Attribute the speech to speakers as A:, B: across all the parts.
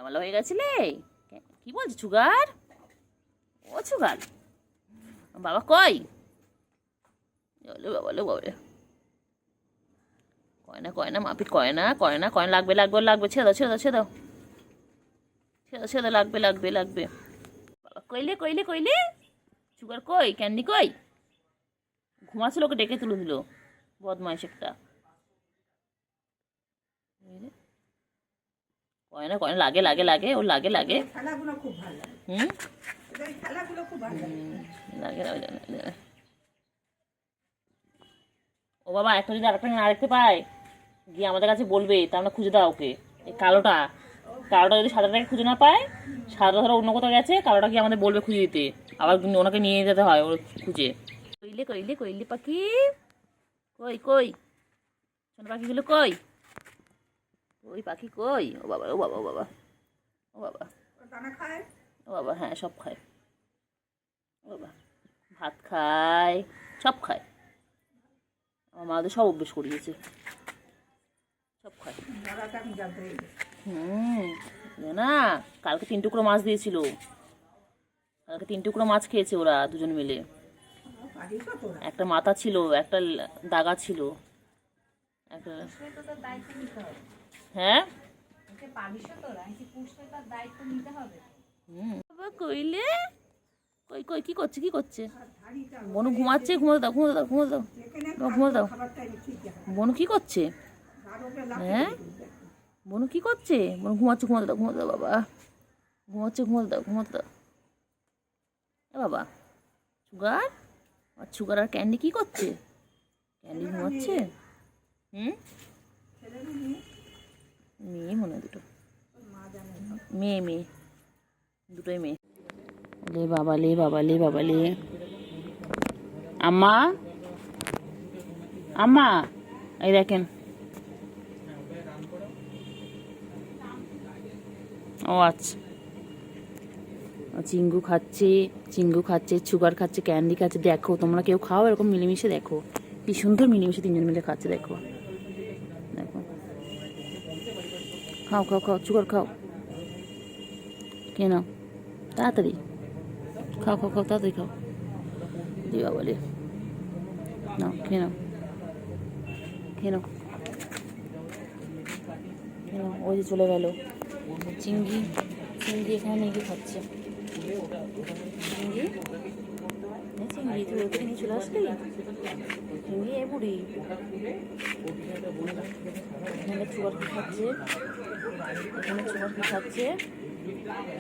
A: এলোমেলো হয়ে গেছিলে? কি বলছি সুগার? ও সুগার, বাবা কই? বাবা লো বাবা, কয়না মাপিট কয়না লাগবে লাগবে লাগবে, ছেড়ে দাও ছেড়ে দাও ছেড়ে দাও ছেড়ে দাও ছেড়ে দাও, লাগবে লাগবে লাগবে। বাবা কইলে কইলে কইলে, সুগার কই, ক্যান্ডি কই? ঘুমাচ্ছিল, ওকে ডেকে তুলে দিল, বদমাইশ একটা। কয়না কয়না, লাগে লাগে লাগে, ওর লাগে লাগে। হুম, লাগে লাগে। ও বাবা, একটা যদি আরেকটা না দেখতে পায়, গিয়ে আমাদের কাছে বলবে, তা আমরা খুঁজে দাও ওকে। এই কালোটা, কালোটা যদি সাদাটাকে খুঁজে না পায়, সাদা ধরো অন্য কোথাও গেছে, কালোটা গিয়ে আমাদের বলবে খুঁজে দিতে, আবার ওনাকে নিয়ে যেতে হয় ওর খুঁজে। কইলে কইলে কইলে পাখি কই কই, সোনা পাখিগুলো কই? ওই পাখি কই? ও বাবা ও বাবা ও বাবা ও বাবা, ও বাবা, হ্যাঁ সব খায়। ও বাবা, ভাত খায়, সব খায়। আমার মা তো সব অভ্যেস করিয়েছে, সব খায়। না, কালকে 3 টুকরো মাছ দিয়েছিল, কালকে 3 টুকরো মাছ খেয়েছে ওরা দুজন মিলে। একটা মাথা ছিল, একটা দাগা ছিল, একটা। হ্যাঁ বাবা কইলে, কই কই, কি করছে কি করছে? বনু ঘুমাচ্ছে, ঘুমোতে দাও ঘুমোতে দাও ঘুমোতে দাও, ঘুমোতে দাও। বনু কি করছে? হ্যাঁ, বনু কি করছে? বনু ঘুমাচ্ছে, ঘুমোতে দাও ঘুমোতে দাও বাবা, ঘুমাচ্ছে, ঘুমোতে দাও ঘুমোতে দাও। এ বাবা, সুগার আর সুগার আর ক্যান্ডি কি করছে? ক্যান্ডি ঘুমাচ্ছে। হুম, মেয়ে মনে হয় দুটো, মেয়ে মেয়ে, দুটোই মেয়ে। লে বাবা লে বাবা লে বাবা লে। আম্মা আম্মা, এই দেখেন। ও আচ্ছা, চিঙ্গু খাচ্ছে, চিঙ্গু খাচ্ছে, সুগার খাচ্ছে, ক্যান্ডি খাচ্ছে। দেখো তোমরা কেউ খাও এরকম মিলেমিশে, দেখো কি সুন্দর মিলেমিশে 3জন মিলে খাচ্ছে, দেখো দেখো। খাও খাও খাও, সুগার খাও, খেয়ে নাও তাড়াতাড়ি, খাও খাও খাও তাড়াতাড়ি খাও। দিবা বলে নাও, খেয়ে নাও খেয়ে নাও খেয়ে নাও। ওই যে চলে গেল চিঙ্গি, চিঙ্গি এখানে নিয়ে গিয়ে খাচ্ছে। চিঙ্গি, চিঙ্গি তুই ওকে নিয়ে চলে আসলি? চিঙ্গি এ বুড়ি, এখানে সুগার কি খাচ্ছে, এখানে সুগার কি খাচ্ছে?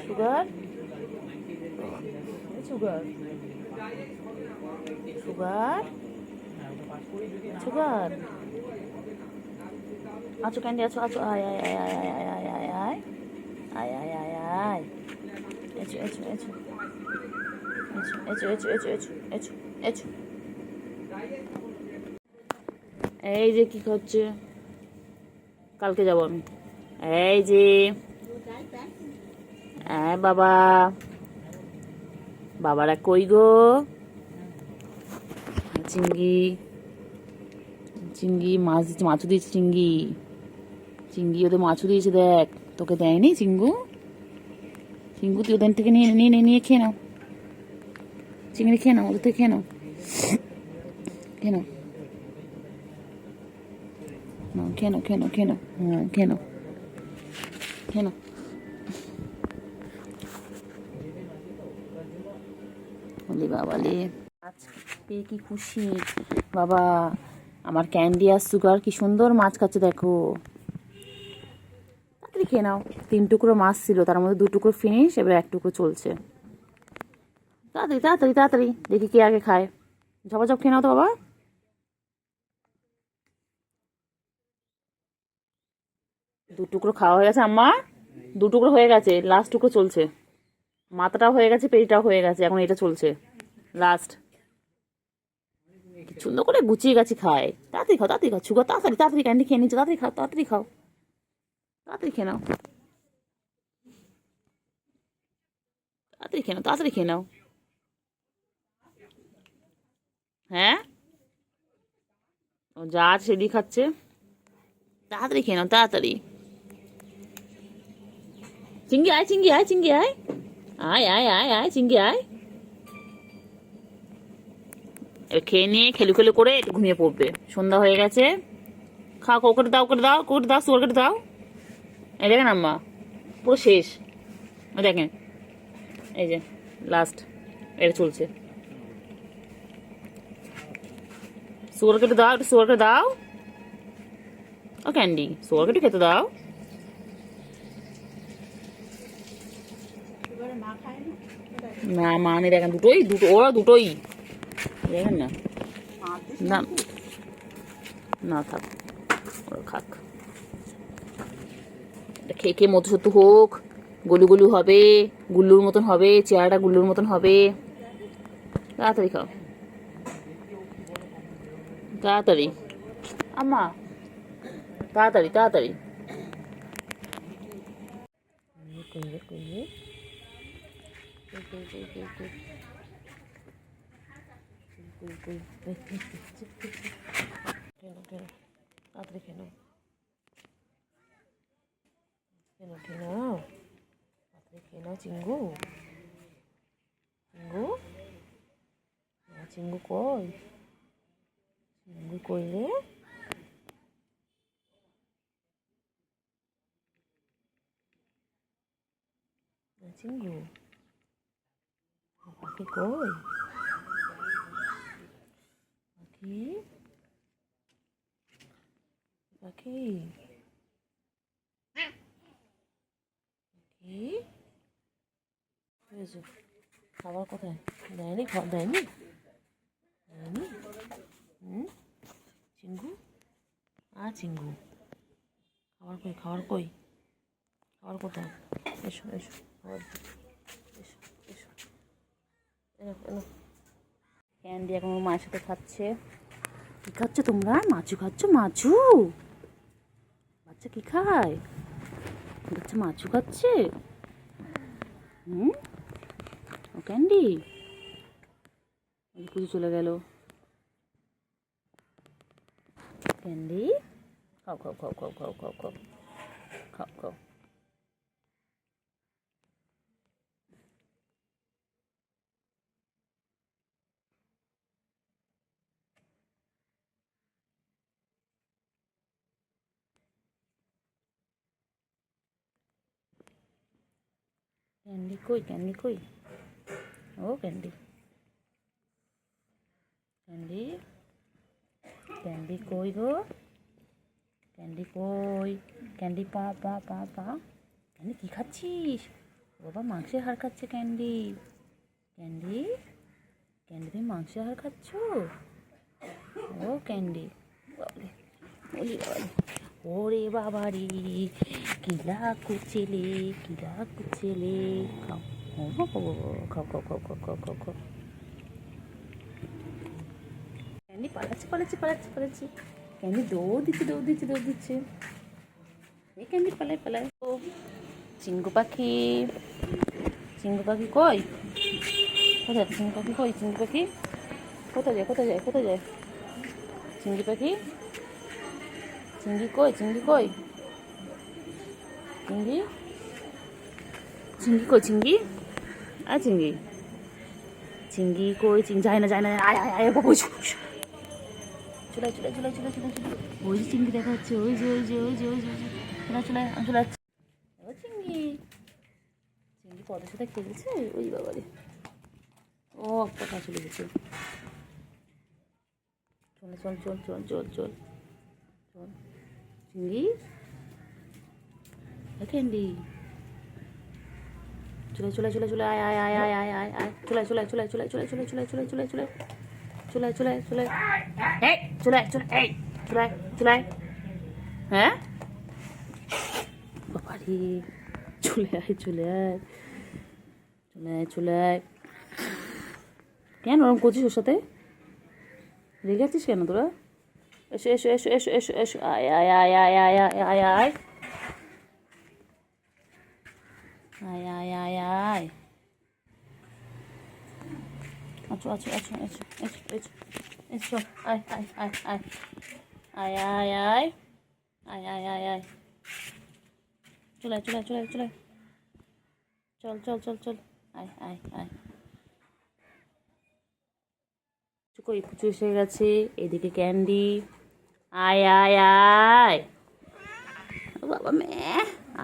A: সুগার, সুগার, সুগার, সুগার, আছো ক্যান্ডি আছো আছো, আয় আয় আয় আয় আয় আয় আয় আয় আয় আয় আয় আয়, echo echo echo echo echo echo echo echo echo. এই যে কি করছে, কালকে যাবো আমি। এই যে বাবা, বাবারা কই গো? চিঙ্গি, চিঙ্গি মাছ দিচ্ছে, মাছও দিয়েছে চিঙ্গি, চিঙ্গি ওদের মাছও দিয়েছে, দেখ তোকে দেয়নি চিঙ্গু? চিঙ্গু তুই ওদের থেকে নিয়ে নিয়ে নিয়ে খেয়ে নাও, চিংড়ি খেয়ে নাও, ওদের থেকে খেয়ে নাও, খেয়ে নাও, খেয়ে নাও খেয়ে নাও খেয়ে নাও, হ্যাঁ খেয়ে নাও খেয়ে নাও। বলি বাবা লে, আজকে কি খুশি বাবা, আমার ক্যান্ডি আর সুগার কি সুন্দর মাছ খাচ্ছে, দেখো তাড়াতাড়ি খেয়ে নাও। 3 টুকরো মাছ ছিল, তার মধ্যে 2 টুকরো ফিনিশ, এবার 1 টুকরো চলছে। তাড়াতাড়ি তাড়াতাড়ি তাড়াতাড়ি, দেখি কে আগে খায়। ঝপাঝপ খেয়ে নাও তো বাবা। 2 টুকরো খাওয়া হয়ে গেছে আম্মা, 2 টুকরো হয়ে গেছে, লাস্ট টুকরো চলছে। মাথাটাও হয়ে গেছে, পেটটাও হয়ে গেছে, এখন এটা চলছে লাস্ট। সুন্দর করে গুছিয়ে গেছে খায়। তাড়াতাড়ি খাও তাড়াতাড়ি খাও, সুগার তাড়াতাড়ি তাড়াতাড়ি ক্যান্ডি খেয়ে নিচ্ছে, তাড়াতাড়ি খাও তাড়াতাড়ি খাও, তাড়াতাড়ি খেয়ে নাও, তাড়াতাড়ি খেয়ে নাও, তাড়াতাড়ি খেয়ে নাও। হ্যাঁ, ও যা আছে সেদিকে খাচ্ছে, তাড়াতাড়ি খেয়ে নাও তাড়াতাড়ি, চিঙ্গি আয়, চিঙ্গি আয়, চিঙ্গি আয়, আয় আয় আয় আয়, চিঙ্গি আয়। এবার খেয়ে নিয়ে খেলু খেলু করে একটু ঘুমিয়ে পড়বে। সন্ধ্যা হয়ে গেছে। খাও, ওকে দাও, ওকে দাও, ওকে দাও, সুগার কেটে দাও। এই দেখেন আম্মা, পুরো শেষ। দেখেন, এই যে লাস্ট এটা চলছে। সুগার কেটে দাও, একটু সুগার কেটে দাও। ও ক্যান্ডি, সুগার কেটে খেতে দাও। না মা নেই, দেখেন দুটোই, ওরা দুটোই দেখেন না। না না থাক, ওরা খাক। খেয়ে খেয়ে মতো সত্য হোক, গলু গলু হবে, গুল্লুর মতন হবে, চেহারাটা গুল্লুর মতন হবে। তাড়াতাড়ি খাও, তাড়াতাড়ি আম্মা, তাড়াতাড়ি তাড়াতাড়ি। তাড়াতাড়ি খেলো, খেলো খেলো, তাড়াতাড়ি খেলো চিঙ্গু, চিঙ্গু, চিঙ্গু কই, চিঙ্গু কই রে? চিঙ্গু পাখি কই, পাখি, পাখি, পাখি, খাবার কোথায়? দেয়নি, খাবার দেয়নি, দেয়নি। চিঙ্গু, চিঙ্গু, খাবার কই, খাবার কই, খাবার কোথায়? এসো এসো, খাবার এসো এসো, এনো এনো। ক্যান্ডি এখন ওর মায়ের সাথে খাচ্ছে। কি খাচ্ছ তোমরা? মাছু খাচ্ছ? মাছু বাচ্চা কি খায়? বাচ্চা মাছু খাচ্ছে। ও ক্যান্ডি, পুজো চলে গেল। ক্যান্ডি খাও খাও খাও খাও খাও খাও খাও খাও খাও। ক্যান্ডি কই, ক্যান্ডি কই, ও ক্যান্ডি, ক্যান্ডি, ক্যান্ডি কই গো, ক্যান্ডি কই, ক্যান্ডি পা পা পা পা। ক্যান্ডি কি খাচ্ছিস? বাবা মাংসের হাড় খাচ্ছে ক্যান্ডি। ক্যান্ডি, ক্যান্ডি তুমি মাংসের হাড় খাচ্ছ? ও ক্যান্ডি, ওরে বাবা রে, কিলা কুচেলে, কিলা কুচেলে। খাও খাও খাও খাও খাও খাও খাও খাও খাও। ক্যান্ডি পালাচ্ছে পালাচ্ছে পালাচ্ছে পালাচ্ছে, ক্যান্ডি দৌড় দিচ্ছে দৌড় দিচ্ছে দৌড় দিচ্ছে। এই ক্যান্ডি পালায় পালায়। ও চিঙ্গু পাখি, চিঙ্গু পাখি কই, কোথায় চিঙ্গু পাখি কই, চিঙ্গু পাখি কোথায় যায়, কোথায় যায়, কোথায় যায়? চিঙ্গি পাখি, চিঙ্গি কই, চিঙ্গি কই, চিঙ্গি, চিঙ্গি কই, চিঙ্গি, চিঙ্গি, চিঙ্গি কই, চিঙ্গি যায় না যায় না, আয় আয় আয় বাবু, চলে চলে চলে চলে চলে চলে। ওই যে চিঙ্গি দেখা হচ্ছে, ওই যে ওই যে ওই যে ওই যে চলে চলে আমি চলে যাচ্ছি। ও চিঙ্গি, চিঙ্গি পদের সাথে খেলছে, ওই বাবারে, ও কোথায় চলে গেছে। চল চল চল চল চল চল চল চিঙ্গি, ক্যান্ডি চলে চলে চলে চলে, আয় আয় আয় আয় আয় আয় আয়, চলে চলে চলে চলে চলে চলে চলে চলে চলে চলে চলে চলে চলে, এই চলে চলে, এই চলে চলে, হ্যাঁ বাবারে, চলে আয় চলে আয় চলে আয় চলে আয়। কেন ওরকম করছিস ওর সাথে? রেগে আছিস কেন তোরা? এসো এসো এসো এসো এসো এসো, আয় আয় আয় আয় আয় আয় আয় আয়, আয় আয় আয় আয়, আচ্ছা আচ্ছা আচ্ছা আচ্ছা এসো এসো এসো, আয় আয় আয় আয় আয় আয় আয় আয় আয় আয় আয়, চলে চলে চলে চলে চল চল চল চল, আয় আয় আয়। কই পুচু এসে গেছে, এদিকে ক্যান্ডি। আয় আয় আয়, ও বাবা মেয়ে,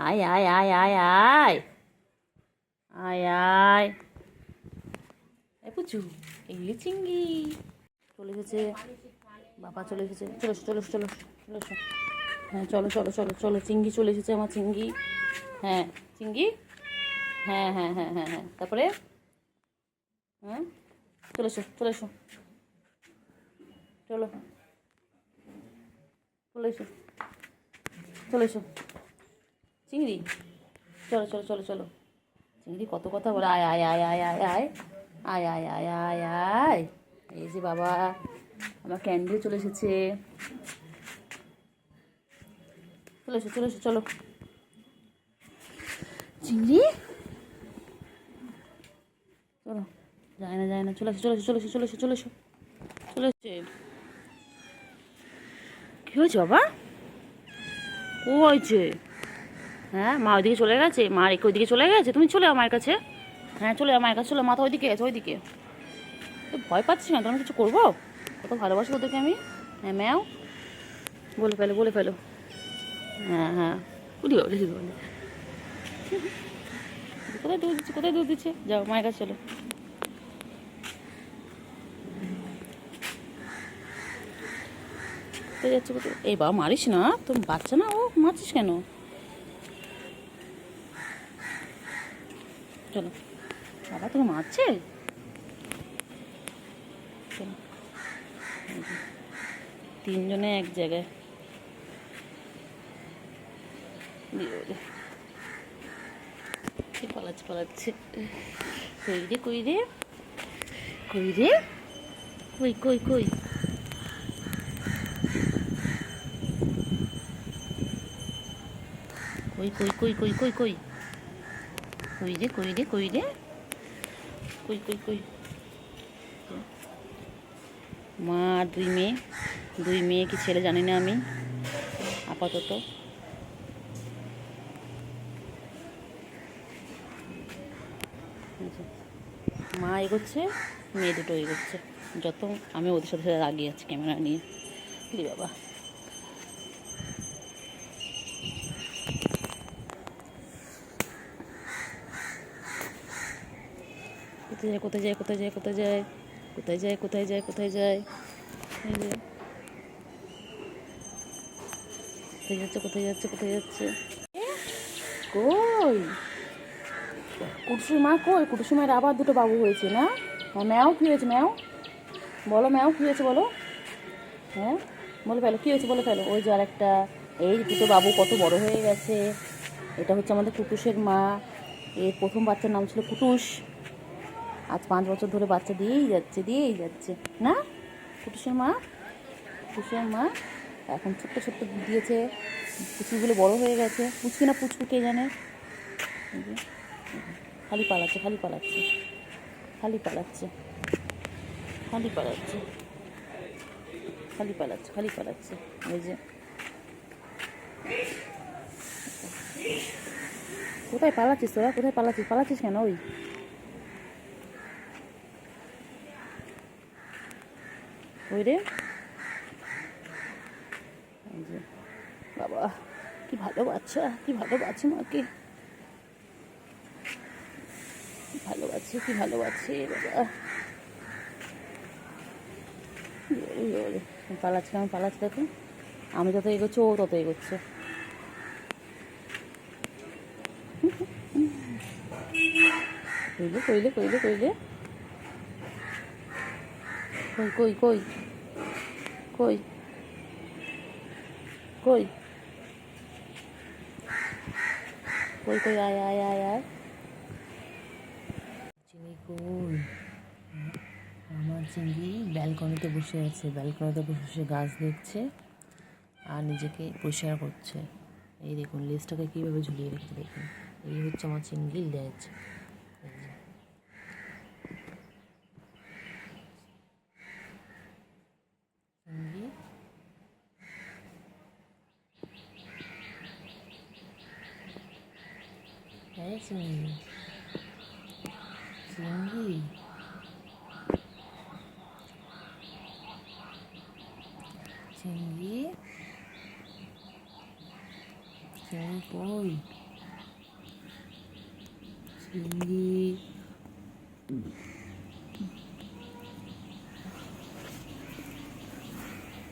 A: আয় আয় আয় আয় আয় আয় আয়। এ পুচু, এই চিঙ্গি চলে এসেছে, বাবা চলে এসেছে। চলো চলো চলো চলো, হ্যাঁ চলো চলো চলো চলো, চিঙ্গি চলে এসেছে আমার চিঙ্গি। হ্যাঁ চিঙ্গি, হ্যাঁ হ্যাঁ হ্যাঁ হ্যাঁ হ্যাঁ, তারপরে হ্যাঁ চলে এসো চলে এসো, চলো চলে এসো চলে এসো চিংড়ি, চলো চলো চলো চলো। চিংড়ি কত কথা বলে, আয় আয় আয় আয় আয় আয় আয় আয় আয় আয় আয়। এই যে বাবা, আমার ক্যান্ডিও চলে এসেছে। চলে এসো চলে এসো চলো চিংড়ি, চলো, যায় না যায় না, চলে এসো চলে এসো চলে এসো চলে এসো চলে এসো চলে এসছে। কী হয়েছে বাবা, ও হয়েছে? হ্যাঁ মা ওইদিকে চলে গেছে, মা রেখে ওইদিকে চলে গেছে, তুমি চলে আমার কাছে। হ্যাঁ চলে আমার কাছে, চলো, মাথা ওইদিকে আছে ওইদিকে। তো ভয় পাচ্ছি না, তোমার কিছু করবো, কত ভালোবাসি ওদেরকে আমি। হ্যাঁ ম্যাও, বলে ফেলো বলে ফেলো। হ্যাঁ হ্যাঁ, উঠি বলে বলে, কোথায় দুধ দিচ্ছে কোথায় দুধ দিচ্ছে, যাও মায়ের কাছে চলো। কোথায় যাচ্ছে কোথায়, এই বাবা মারিস না, তুমি বাচ্চা না, ও মারছিস কেন? চলো, বাবা তুমি মারছে, চলো। তিনজনে এক জায়গায়, পালাচ্ছে পালাচ্ছে। কই রে কই রে কই রে, কই কই কই, কই কই কই কই কই কই, কই রে কই রে কই রে, কই কই কই। মা আর দুই মেয়ে কি ছেলে জানি না আমি আপাতত। মা এগোচ্ছে, মেয়ে দুটো এগোচ্ছে, যত আমি ওদের সাথে সাথে আগিয়ে আছি ক্যামেরা নিয়ে। কি বাবা, কোথায় যায় কোথায় যায় কোথায় যায় কোথায় যায় কোথায় যায় কোথায় যায় কোথায় যায়, এই যে কোথায় যাচ্ছে কোথায় যাচ্ছে কোথায় যাচ্ছে, কই কুটুসির মা কই, কুটুসির মায়ের আবার দুটো বাবু হয়েছে না? হ্যাঁ ম্যাও কী হয়েছে, ম্যাও বলো, ম্যাও কী হয়েছে বলো, হ্যাঁ বলে ফেলো কী হয়েছে বলে ফেলো। ওই যে আরেকটা, এই দুটো বাবু কত বড় হয়ে গেছে। এটা হচ্ছে আমাদের কুটুসের মা, এর প্রথম বাচ্চার নাম ছিল কুটুস, আজ 5 বছর ধরে বাচ্চা দিয়েই যাচ্ছে না কুটুসের মা। কুটুসের মা এখন ছোট্ট ছোট্ট দিয়েছে, পুচকুগুলো বড় হয়ে গেছে, পুচকি না পুচকু কে জানে। খালি পালাচ্ছে খালি পালাচ্ছে খালি পালাচ্ছে খালি পালাচ্ছে খালি পালাচ্ছে খালি পালাচ্ছে। ওই যে কোথায় পালাচ্ছিস তোরা, কোথায় পালাচ্ছিস, পালাচ্ছিস কেন? ওই রে, এই যে বাবা, কি ভালো বাচ্চা, কি ভালোবাসে মাকে, ভালোবাসে কি ভালোবাসে বাবা। পালাচ্ছে কেমন পালাচ্ছে দেখো, আমি যত এগোচ্ছি ও তত এগোচ্ছে। কইলে কইলে কইলে কইলে, কই কই কই কই কই কই কই, আয় আয় আয় আয়। চিনি কই, আমার চিংড়ি ব্যালকনিতে বসে আছে, ব্যালকনিতে বসে বসে গাছ দেখছে আর নিজেকে পরিষ্কার করছে। এই দেখুন লেজটাকে কীভাবে ঝুলিয়ে রেখেছে দেখুন, এই হচ্ছে আমার চিংড়ির লেজ। চিংড়ি, হ্যাঁ চিংড়ি। চিংড়ি চিংড়ি চিংড়ি কই চিংড়ি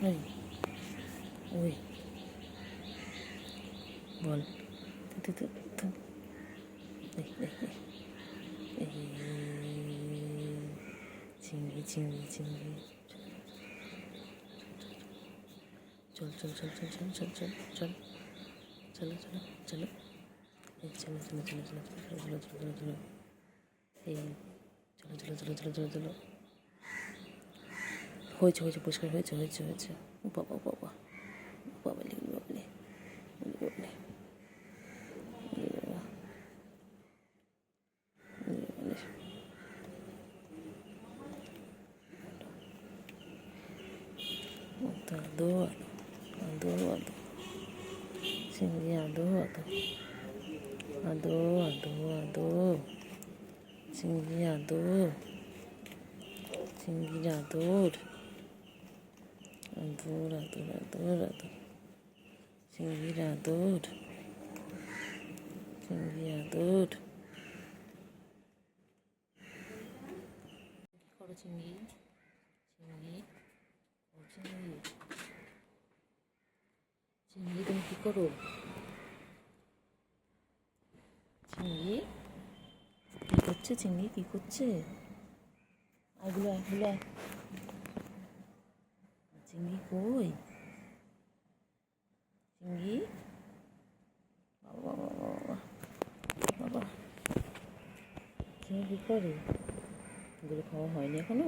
A: ওই ওই বল চিংড়ি চিংড়ি চিংড়ি চল চল চল চল চল চল চল চল চলো চলো চলো এই চলো চলো চলো চলো চলো চলো চলো চলো এই চলো চলো চলো চলো চলো চলো হয়েছে হয়েছে পরিষ্কার হয়েছে হয়েছে হয়েছে ও বাবা ও বাবা বাবলি বাবলি বাবলি আদো আদো আদো চিংড়ি আদো আদো আদো আদো আদো চিংড়ি আদো চিংড়ি আদর আদর আদর আদর আদর চিংড়ির আদর চিংড়ি আদর কি করো চিংড়ি চিংড়ি ও চিংড়ি চিংড়ি তুমি কি করো চিংড়ি কি করছে চিংড়ি কি করছে এগুলো এগুলো চিংড়ি কই চিংড়ি বাবা বাবা বাবা বাবা চিংড়ি কী করে এগুলো খাওয়া হয়নি এখনো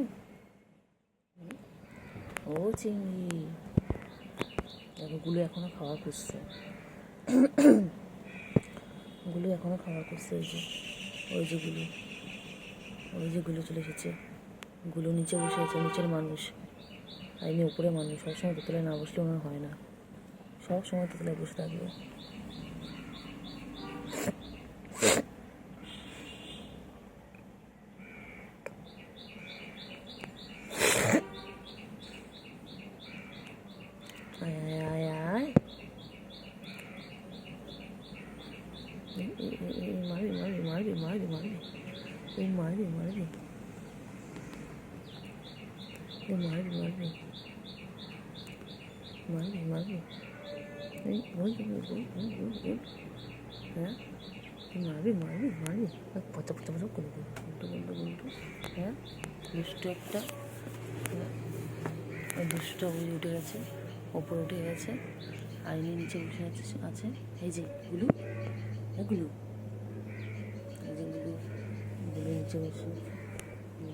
A: ও চিংড়ি গুলো এখনো খাওয়া করছে গুলো এখনো খাওয়া করছে ওই যে গুলো চলে এসেছে গুলো নিচে বসে আছে নিচের মানুষ আর এমনি উপরে মানুষ সবসময় দোতলায় না বসলে ওনার হয় না সব সময় দোতলায় বসে থাকবে মারবি মারবি মারবি মারবি মারবি এই মারবি মারবি এই মারবি মারবি মারবি মারবি এই বল হ্যাঁ মারবি মারবি মারবি পচা পচা পচা করে উল্টো উল্টো উল্টো হ্যাঁ দুষ্ট একটা দুষ্ট ওই উঠে গেছে ওপরে উঠে গেছে আইনি নিচে বসে আছে এই যে গুলো এগুলো এই যে গুলো নিচে বসে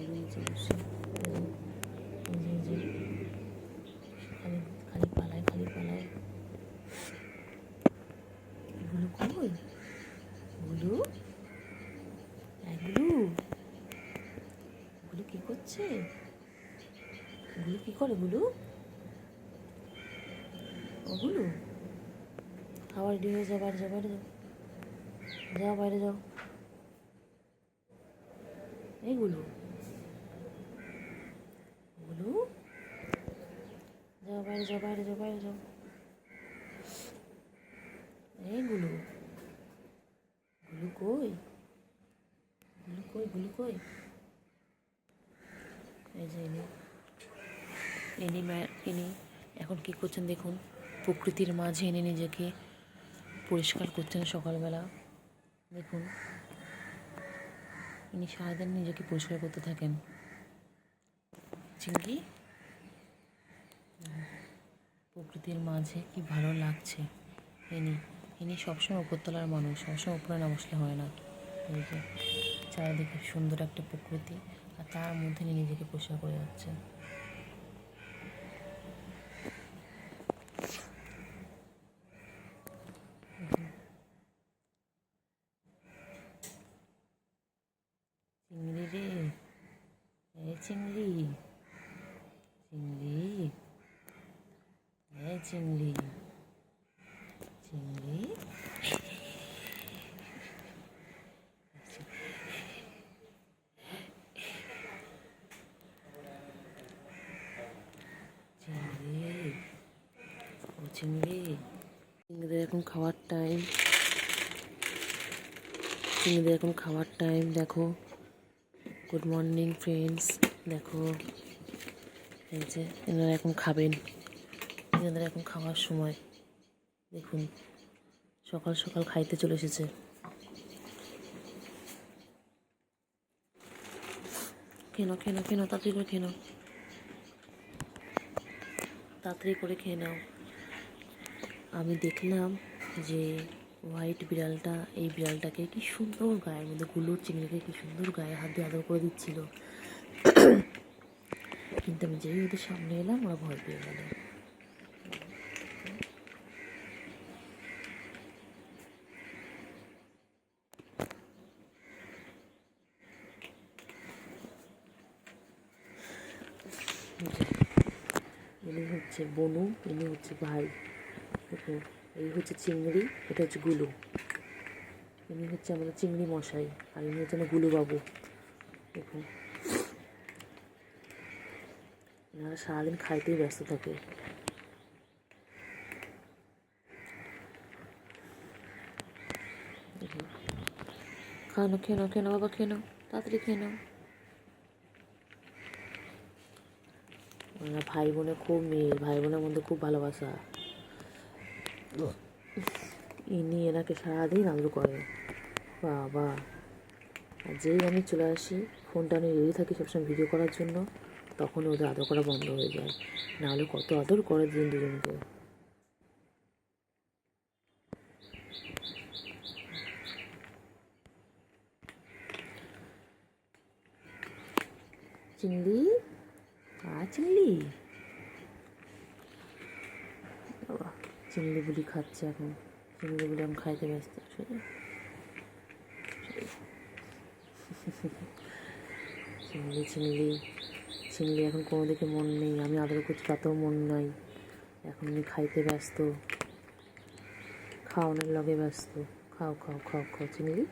A: নিচে বসে খালি খালি পালায় গুলো কই গুলো এগুলো গুলো কি করছে গুলো কি করে গুলো ওগুলো খাবার রেডি হয়ে যাও বাইরে যাও বাইরে যাও যাও বাইরে যাও এইগুলো ওগুলো যাও বাইরে যাও বাইরে যাও বাইরে যাও এইগুলো গুলো কই গুলো কই গুলো কই এই যে ইনি এখন কী করছেন দেখুন প্রকৃতির মাঝে এনে নিজেকে পরিষ্কার করছেন সকালবেলা দেখুন ইনি সারাদিন নিজেকে পরিষ্কার করতে থাকেন চিংড়ি প্রকৃতির মাঝে কি ভালো লাগছে ইনি সবসময় উপরতলার মানুষ সবসময় উপরে না বসলে হয় না এই যে চারিদিকে সুন্দর একটা প্রকৃতি আর তার মধ্যে ইনি নিজেকে পরিষ্কার করে যাচ্ছেন চিংড়ি রে এই চিংড়ি চিংড়ি এই চিংড়ি চিংড়ি চিংড়ি, চিংড়িদের এখন খাওয়ার টাইম, চিংড়িদের এখন খাওয়ার টাইম। দেখো, গুড মর্নিং ফ্রেন্ডস। দেখো এই যে এনারা এখন খাবেন, এনাদের এখন খাওয়ার সময়। দেখুন সকাল সকাল খাইতে চলে এসেছে। খেয়ে নাও, খেয়ে নাও, খেয়ে নাও, তাড়াতাড়ি করে খেয়ে নাও, তাড়াতাড়ি করে খেয়ে নাও। আমি দেখলাম যে হোয়াইট বিড়ালটা, এই বিড়ালটাকে কি সুন্দর গায়ের মধ্যে গুলোর চিংড়িকে কি সুন্দর গায়ে হাত দিয়ে আদর করে দিচ্ছিল, কিন্তু আমি যেই ওদের সামনে এলাম ওরা ভয় পেয়ে গেল। ইনি হচ্ছে বনু, ইনি হচ্ছে ভাই। দেখুন এই হচ্ছে চিংড়ি, এটা হচ্ছে গুলু। ইনি হচ্ছে আমাদের চিংড়ি মশাই, আর ইনি হচ্ছে না গুলু বাবু। দেখুন এনারা সারাদিন খাইতেই ব্যস্ত থাকে। দেখুন খানো, খেয়ে নাও, খেয়ে নাও বাবা, খেয়ে নাও, তাড়াতাড়ি খেয়ে নাও। ওনারা ভাই বোনে খুব মিল, ভাই বোনের মধ্যে খুব ভালোবাসা। ইনি এনাকে সারাদিন আদর করে বাবা। আর যেই আমি চলে আসি, ফোনটা নিয়ে রেডি থাকি সবসময় ভিডিও করার জন্য, তখন ওদের আদর করা বন্ধ হয়ে যায়। নাহলে কত আদর করে দিন দুজনকে। চিংড়ি, চিংড়ি বাবা, চিংড়ি বুড়ি খাচ্ছে এখন, চিংড়ি বুড়ি এখন খাইতে ব্যস্ত। চিংড়ি, চিংড়ি, চিংড়ি এখন কোনো দিকে মন নেই, আমি আদর করছি তাতেও মন নাই, এখন আমি খাইতে ব্যস্ত, খাওয়ানোর লগে ব্যস্ত। খাও খাও খাও খাও চিংড়ি।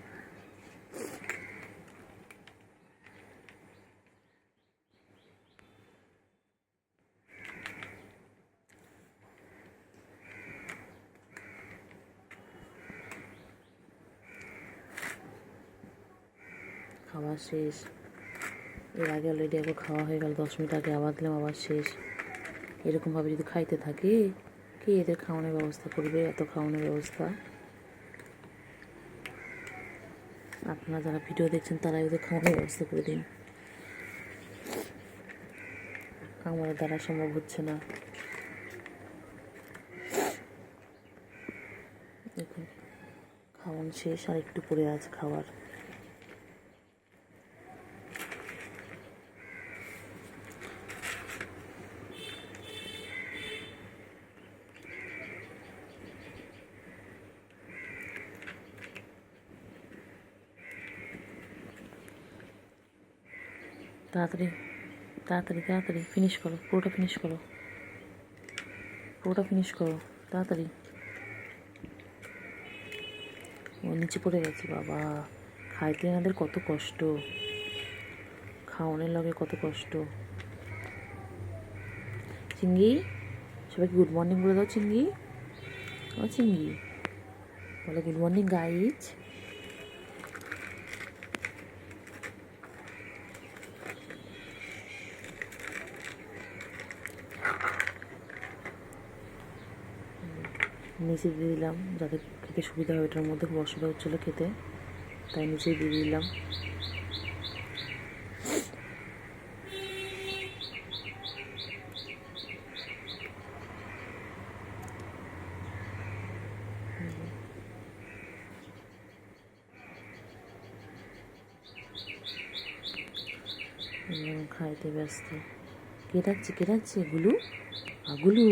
A: খাওয়া শেষ, এর আগে অলরেডি একবার খাওয়া হয়ে গেল, 10 মিনিট আগে আবার দিলাম, আবার শেষ। এরকমভাবে যদি খাইতে থাকে, কে এদের খাওয়ানোর ব্যবস্থা করবে? এত খাওয়ানোর ব্যবস্থা আপনারা যারা ভিডিও দেখছেন তারাই ওদের খাওয়ানোর ব্যবস্থা করে দিন, আমার দ্বারা সম্ভব হচ্ছে না। দেখুন খাওয়ানো শেষ, আর একটু পরে আছে খাওয়ার। তাড়াতাড়ি তাড়াতাড়ি তাড়াতাড়ি ফিনিশ করো, পুরোটা ফিনিশ করো, পুরোটা ফিনিশ করো তাড়াতাড়ি। ও নিচে পড়ে গেছে বাবা। খাইতে এনাদের কত কষ্ট, খাওয়ানোর লগে কত কষ্ট। চিংড়ি, সবাইকে গুড মর্নিং বলে দাও। চিংড়ি, ও চিংড়ি বলে গুড মর্নিং গাইজ। নিচে দিয়ে দিলাম যাতে খেতে সুবিধা হয়, এটার মধ্যে খুব অসুবিধা হচ্ছিলো খেতে, তাই নিচে দিয়ে দিলাম। খাইতে ব্যস্ত। কে ডাকছে, কে ডাকছে? গুলু, গুলু,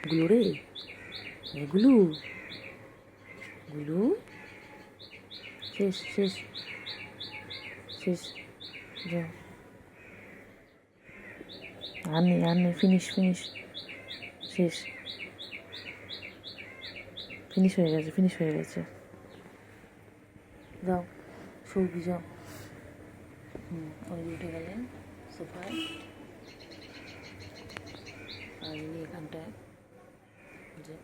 A: গুলু রে, গুলু, গুলু। শেষ শেষ শেষ, যা আর নেই, আর নেই, ফিনিশ ফিনিশ, শেষ, ফিনিশ হয়ে গেছে, ফিনিশ হয়ে গেছে। যাও সৌগি যাও। উনি উঠে গেলেন সোফায়, আর ইনি এখানটায় যে